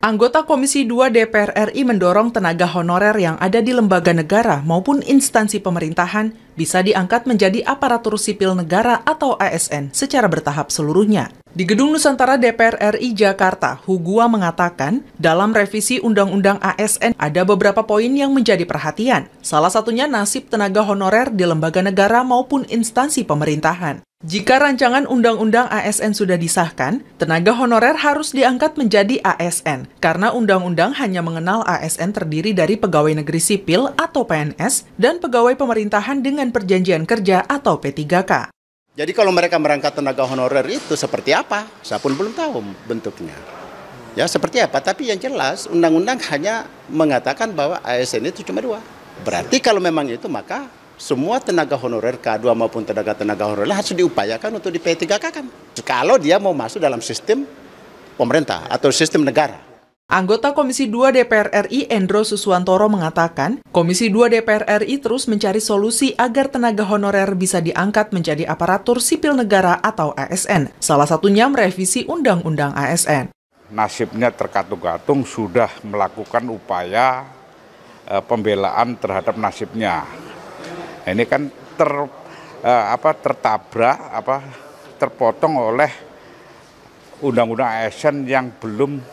Anggota Komisi 2 DPR RI mendorong tenaga honorer yang ada di lembaga negara maupun instansi pemerintahan bisa diangkat menjadi aparatur sipil negara atau ASN secara bertahap seluruhnya. Di Gedung Nusantara DPR RI Jakarta, Hugua mengatakan dalam revisi Undang-Undang ASN ada beberapa poin yang menjadi perhatian. Salah satunya nasib tenaga honorer di lembaga negara maupun instansi pemerintahan. Jika rancangan Undang-Undang ASN sudah disahkan, tenaga honorer harus diangkat menjadi ASN, karena Undang-Undang hanya mengenal ASN terdiri dari pegawai negeri sipil atau PNS dan pegawai pemerintahan dengan perjanjian kerja atau P3K. Jadi kalau mereka merangkap tenaga honorer itu seperti apa? Saya pun belum tahu bentuknya. Ya seperti apa, tapi yang jelas Undang-Undang hanya mengatakan bahwa ASN itu cuma 2. Berarti kalau memang itu maka semua tenaga honorer K2 maupun tenaga honorer harus diupayakan untuk di P3K kan. Kalau dia mau masuk dalam sistem pemerintah atau sistem negara. Anggota Komisi 2 DPR RI Endro Suswantoro mengatakan, Komisi 2 DPR RI terus mencari solusi agar tenaga honorer bisa diangkat menjadi aparatur sipil negara atau ASN. Salah satunya merevisi Undang-Undang ASN. Nasibnya terkatung-katung sudah melakukan upaya pembelaan terhadap nasibnya. Ini kan terpotong oleh Undang-Undang ASN yang belum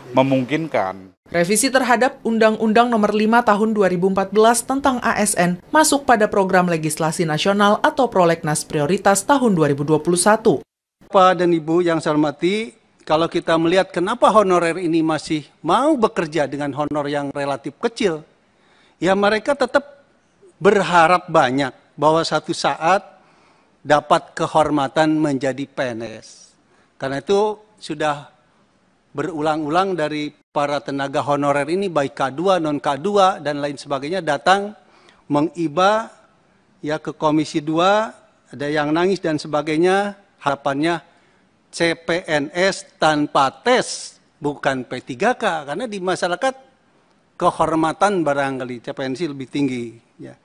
memungkinkan. Revisi terhadap Undang-Undang Nomor 5 Tahun 2014 tentang ASN masuk pada program legislasi nasional atau Prolegnas Prioritas tahun 2021. Bapak dan Ibu yang saya hormati, kalau kita melihat kenapa honorer ini masih mau bekerja dengan honor yang relatif kecil, ya mereka tetap berharap banyak bahwa satu saat dapat kehormatan menjadi PNS. Karena itu sudah berulang-ulang dari para tenaga honorer ini baik K2, non K2 dan lain sebagainya datang mengiba ya ke Komisi 2, ada yang nangis dan sebagainya, harapannya CPNS tanpa tes, bukan P3K, karena di masyarakat kehormatan barangkali CPNS lebih tinggi. Ya.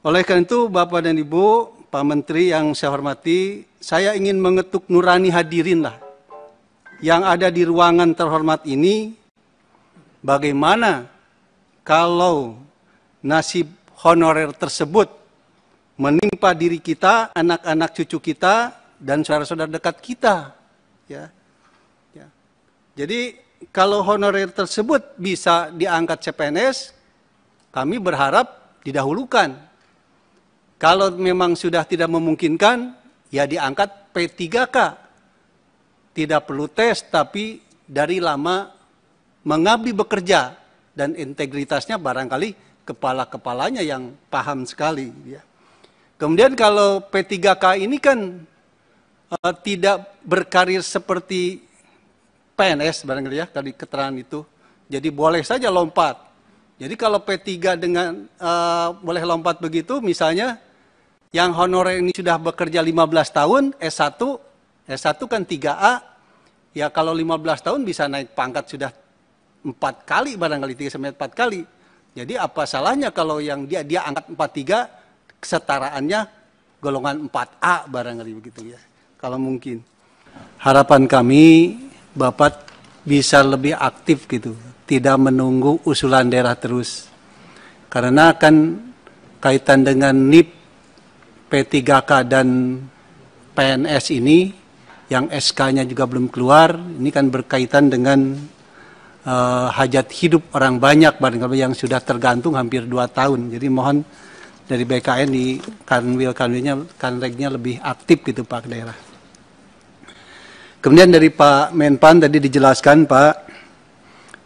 Oleh karena itu, Bapak dan Ibu, Pak Menteri yang saya hormati, saya ingin mengetuk nurani hadirin lah yang ada di ruangan terhormat ini, bagaimana kalau nasib honorer tersebut menimpa diri kita, anak-anak cucu kita, dan saudara-saudara dekat kita. Ya. Ya. Jadi kalau honorer tersebut bisa diangkat CPNS, kami berharap didahulukan. Kalau memang sudah tidak memungkinkan, ya diangkat P3K. Tidak perlu tes, tapi dari lama mengabdi bekerja. Dan integritasnya barangkali kepala-kepalanya yang paham sekali. Ya. Kemudian kalau P3K ini kan tidak berkarir seperti PNS barangkali ya, tadi keterangan itu. Jadi boleh saja lompat. Jadi kalau P3 dengan boleh lompat begitu, misalnya yang honorer ini sudah bekerja 15 tahun, S1 kan 3A, ya kalau 15 tahun bisa naik pangkat sudah 4 kali barangkali, 3-4 kali. Jadi apa salahnya kalau yang dia angkat 43, kesetaraannya golongan 4A barangkali begitu ya, kalau mungkin. Harapan kami, Bapak bisa lebih aktif gitu, tidak menunggu usulan daerah terus. Karena kan kaitan dengan NIP, P3K dan PNS ini, yang SK-nya juga belum keluar, ini kan berkaitan dengan hajat hidup orang banyak, barangkali yang sudah tergantung hampir 2 tahun. Jadi mohon dari BKN di Kanwilnya lebih aktif gitu Pak daerah. Kemudian dari Pak Menpan tadi dijelaskan Pak,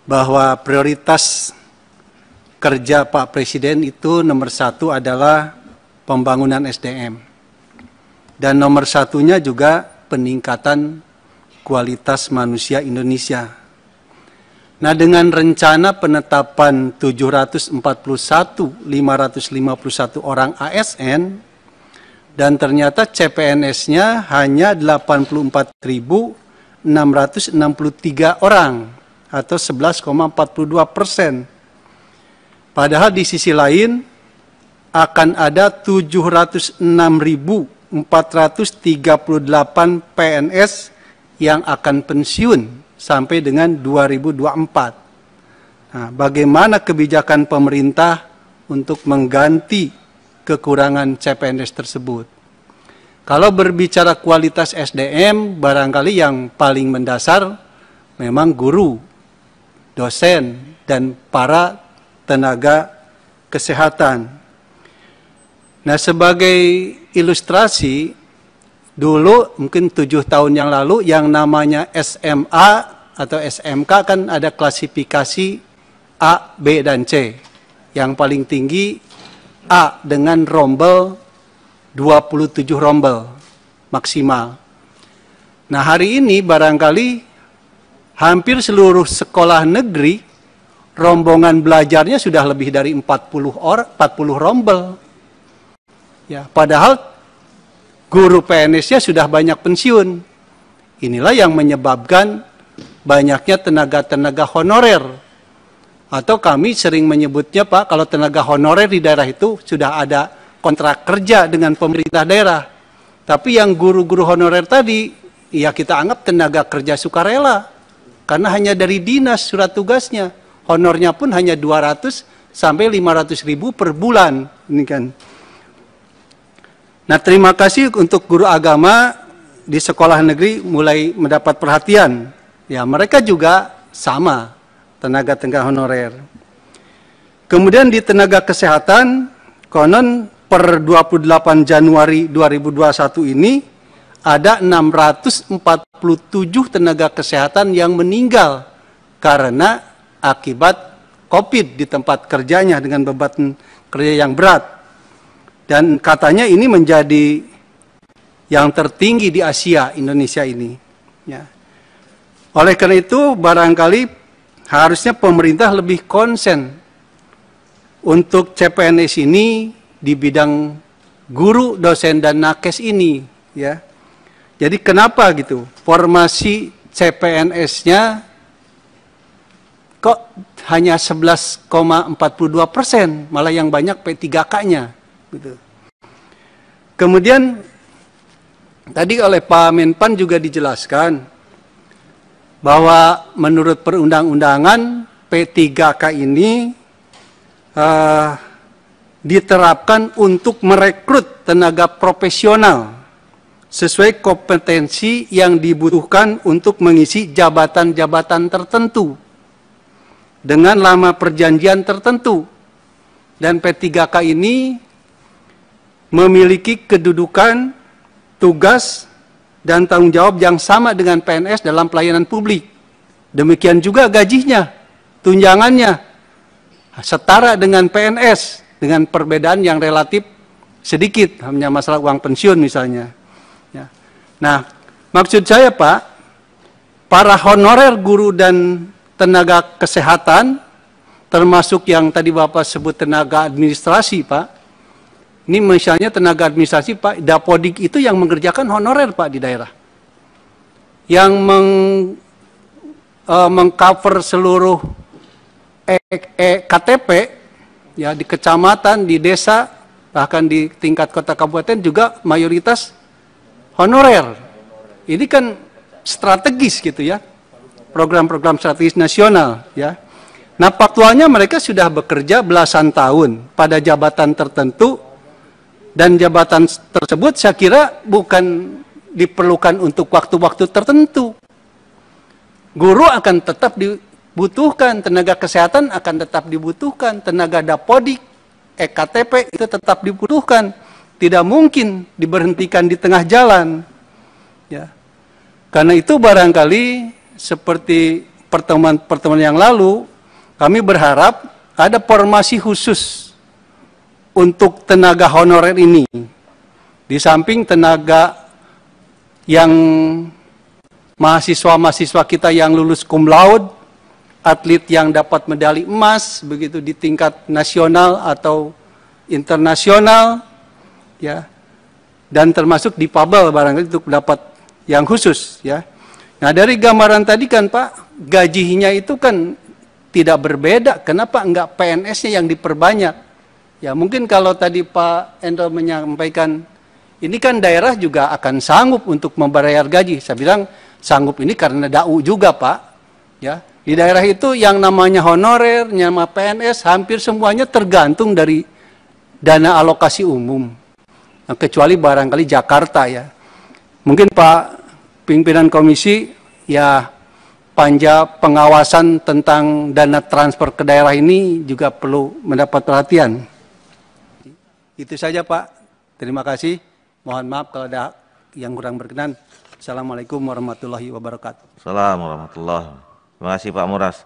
bahwa prioritas kerja Pak Presiden itu nomor 1 adalah pembangunan SDM. Dan nomor 1-nya juga peningkatan kualitas manusia Indonesia. Nah, dengan rencana penetapan 741.551 orang ASN, dan ternyata CPNS-nya hanya 84.663 orang, atau 11,42%. Padahal di sisi lain, akan ada 706.438 PNS yang akan pensiun sampai dengan 2024. Nah, bagaimana kebijakan pemerintah untuk mengganti kekurangan CPNS tersebut? Kalau berbicara kualitas SDM, barangkali yang paling mendasar memang guru, dosen, dan para tenaga kesehatan. Nah, sebagai ilustrasi, dulu mungkin 7 tahun yang lalu yang namanya SMA atau SMK kan ada klasifikasi A, B, dan C. Yang paling tinggi A dengan rombel 27 rombel maksimal. Nah, hari ini barangkali hampir seluruh sekolah negeri rombongan belajarnya sudah lebih dari 40 rombel. Ya, padahal guru PNS-nya sudah banyak pensiun. Inilah yang menyebabkan banyaknya tenaga-tenaga honorer. Atau kami sering menyebutnya, Pak, kalau tenaga honorer di daerah itu sudah ada kontrak kerja dengan pemerintah daerah. Tapi yang guru-guru honorer tadi, ya kita anggap tenaga kerja sukarela. Karena hanya dari dinas surat tugasnya. Honornya pun hanya 200 sampai 500 ribu per bulan. Ini kan. Nah, terima kasih untuk guru agama di sekolah negeri mulai mendapat perhatian. Ya, mereka juga sama, tenaga-tenaga honorer. Kemudian di tenaga kesehatan, konon per 28 Januari 2021 ini ada 647 tenaga kesehatan yang meninggal karena akibat COVID di tempat kerjanya dengan beban kerja yang berat. Dan katanya ini menjadi yang tertinggi di Asia, Indonesia ini. Ya. Oleh karena itu, barangkali harusnya pemerintah lebih konsen untuk CPNS ini di bidang guru, dosen, dan nakes ini. Ya. Jadi kenapa gitu? Formasi CPNS-nya kok hanya 11,42%, malah yang banyak P3K-nya. Gitu. Kemudian tadi oleh Pak Menpan juga dijelaskan bahwa menurut perundang-undangan P3K ini diterapkan untuk merekrut tenaga profesional sesuai kompetensi yang dibutuhkan untuk mengisi jabatan-jabatan tertentu dengan lama perjanjian tertentu. Dan P3K ini memiliki kedudukan, tugas, dan tanggung jawab yang sama dengan PNS dalam pelayanan publik. Demikian juga gajinya, tunjangannya, setara dengan PNS, dengan perbedaan yang relatif sedikit, hanya masalah uang pensiun misalnya. Ya. Nah, maksud saya Pak, para honorer guru dan tenaga kesehatan, termasuk yang tadi Bapak sebut tenaga administrasi Pak, ini misalnya tenaga administrasi Pak, Dapodik itu yang mengerjakan honorer Pak di daerah. Yang mengcover seluruh KTP, ya di kecamatan, di desa, bahkan di tingkat kota kabupaten juga mayoritas honorer. Ini kan strategis gitu ya, program-program strategis nasional ya. Nah, faktualnya mereka sudah bekerja belasan tahun pada jabatan tertentu. Dan jabatan tersebut saya kira bukan diperlukan untuk waktu-waktu tertentu. Guru akan tetap dibutuhkan, tenaga kesehatan akan tetap dibutuhkan, tenaga dapodik, KTP itu tetap dibutuhkan. Tidak mungkin diberhentikan di tengah jalan. Ya. Karena itu barangkali seperti pertemuan-pertemuan yang lalu, kami berharap ada formasi khusus untuk tenaga honorer ini. Di samping tenaga yang mahasiswa-mahasiswa kita yang lulus cum laude, atlet yang dapat medali emas, begitu di tingkat nasional atau internasional, ya, dan termasuk difabel barangkali untuk dapat yang khusus, ya. Nah, dari gambaran tadi kan Pak, gajinya itu kan tidak berbeda. Kenapa enggak PNS-nya yang diperbanyak? Ya mungkin kalau tadi Pak Endo menyampaikan, ini kan daerah juga akan sanggup untuk membayar gaji. Saya bilang sanggup ini karena DAU juga Pak. Ya, di daerah itu yang namanya honorer, nama PNS hampir semuanya tergantung dari dana alokasi umum. Nah, kecuali barangkali Jakarta ya. Mungkin Pak pimpinan komisi ya panja pengawasan tentang dana transfer ke daerah ini juga perlu mendapat perhatian. Itu saja Pak. Terima kasih. Mohon maaf kalau ada yang kurang berkenan. Assalamualaikum warahmatullahi wabarakatuh. Assalamualaikum warahmatullahi wabarakatuh. Terima kasih Pak Muras.